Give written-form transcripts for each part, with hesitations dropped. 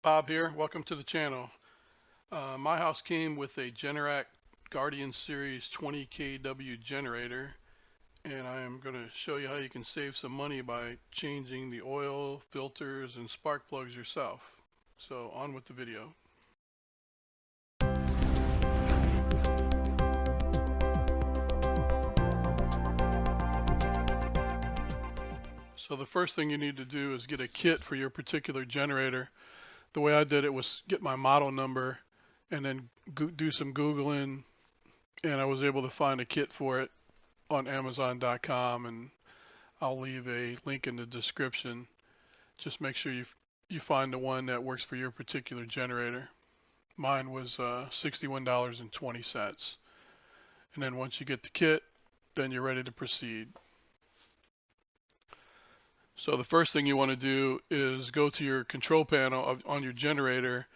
Bob here. Welcome to the channel. My house came with a Generac Guardian Series 20 kW generator, and I am going to show you how you can save some money by changing the oil, filters, and spark plugs yourself. So on with the video. So the first thing you need to do is get a kit for your particular generator. The way I did it was get my model number and then do some Googling, and I was able to find a kit for it on Amazon.com, and I'll leave a link in the description. Just make sure you find the one that works for your particular generator. Mine was $61.20. And then once you get the kit, then you're ready to proceed. So the first thing you want to do is go to your control panel on your generator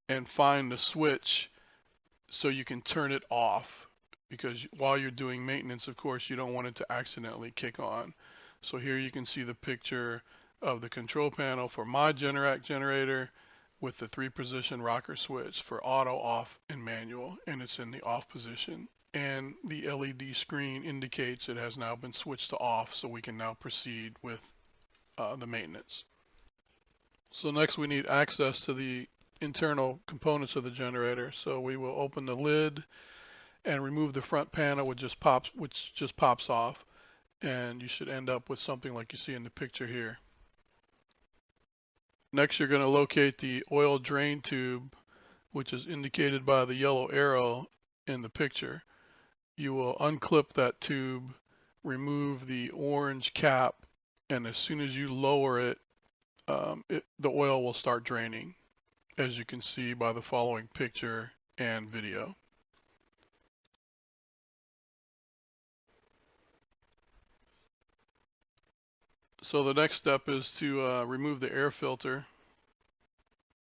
and find the switch so you can turn it off, because while you're doing maintenance, of course, you don't want it to accidentally kick on. So here you can see the picture of the control panel for my Generac generator with the 3-position rocker switch for auto, off, and manual, and it's in the off position. And the LED screen indicates it has now been switched to off, so we can now proceed with the maintenance. So next we need access to the internal components of the generator. So we will open the lid and remove the front panel, which just pops off, and you should end up with something like you see in the picture here. Next, you're going to locate the oil drain tube, which is indicated by the yellow arrow in the picture. You will unclip that tube, remove the orange cap, and as soon as you lower it, the oil will start draining, as you can see by the following picture and video. So the next step is to remove the air filter,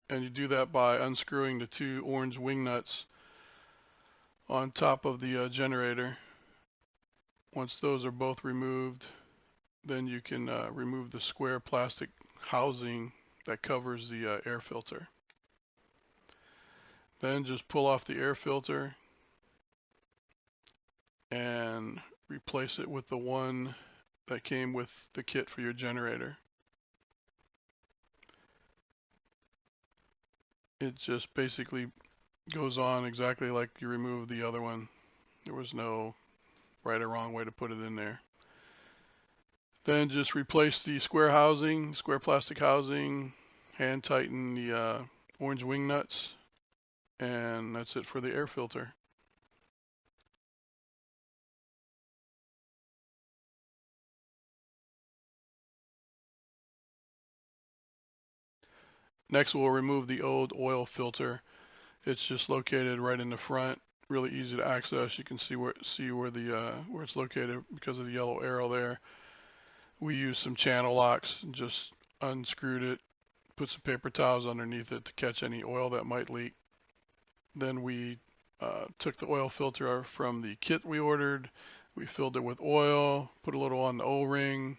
and you do that by unscrewing the 2 orange wing nuts on top of the generator. Once those are both removed, then you can remove the square plastic housing that covers the air filter. Then just pull off the air filter and replace it with the one that came with the kit for your generator. It just basically goes on exactly like you removed the other one. There was no right or wrong way to put it in there. Then just replace the square plastic housing, hand tighten the orange wing nuts, and that's it for the air filter. Next, we'll remove the old oil filter. It's just located right in the front, really easy to access. You can see where it's located because of the yellow arrow there. We used some channel locks and just unscrewed it, put some paper towels underneath it to catch any oil that might leak. Then we took the oil filter from the kit we ordered. We filled it with oil, put a little on the O-ring,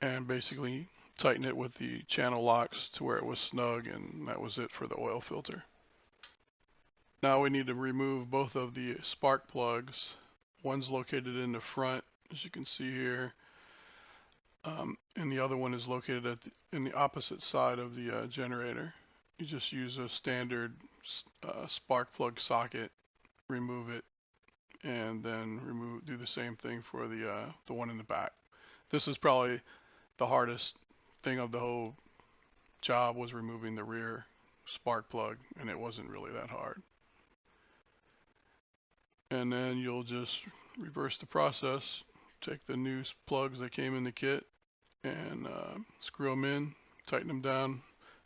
and basically tightened it with the channel locks to where it was snug, and that was it for the oil filter. Now we need to remove both of the spark plugs. One's located in the front, as you can see here, and the other one is located in the opposite side of the generator. You just use a standard spark plug socket, remove it, and then do the same thing for the one in the back. This is probably the hardest thing of the whole job, was removing the rear spark plug, and it wasn't really that hard. And then you'll just reverse the process, take the new plugs that came in the kit and screw them in, tighten them down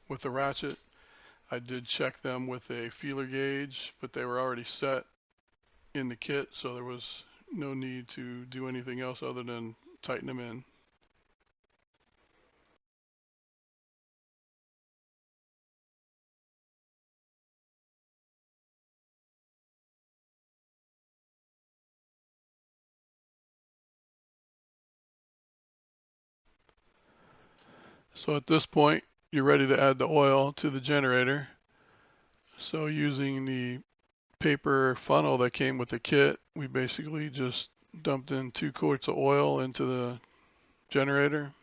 with a ratchet. I did check them with a feeler gauge, but they were already set in the kit, so there was no need to do anything else other than tighten them in. So at this point, you're ready to add the oil to the generator. So using the paper funnel that came with the kit, we basically just dumped in 2 quarts of oil into the generator.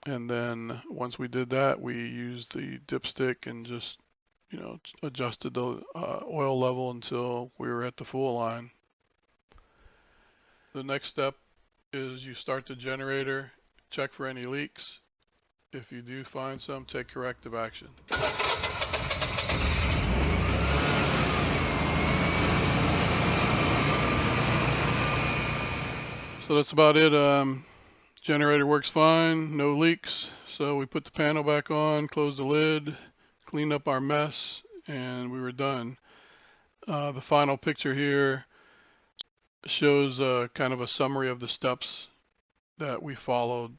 And then once we did that, we used the dipstick and just, adjusted the oil level until we were at the full line. The next step is you start the generator, check for any leaks. If you do find some, take corrective action. So that's about it. Generator works fine, no leaks. So we put the panel back on, closed the lid, cleaned up our mess, and we were done. The final picture here shows kind of a summary of the steps that we followed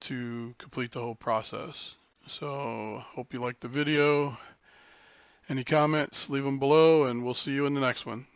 to complete the whole process. So hope you liked the video. Any comments, leave them below, and we'll see you in the next one.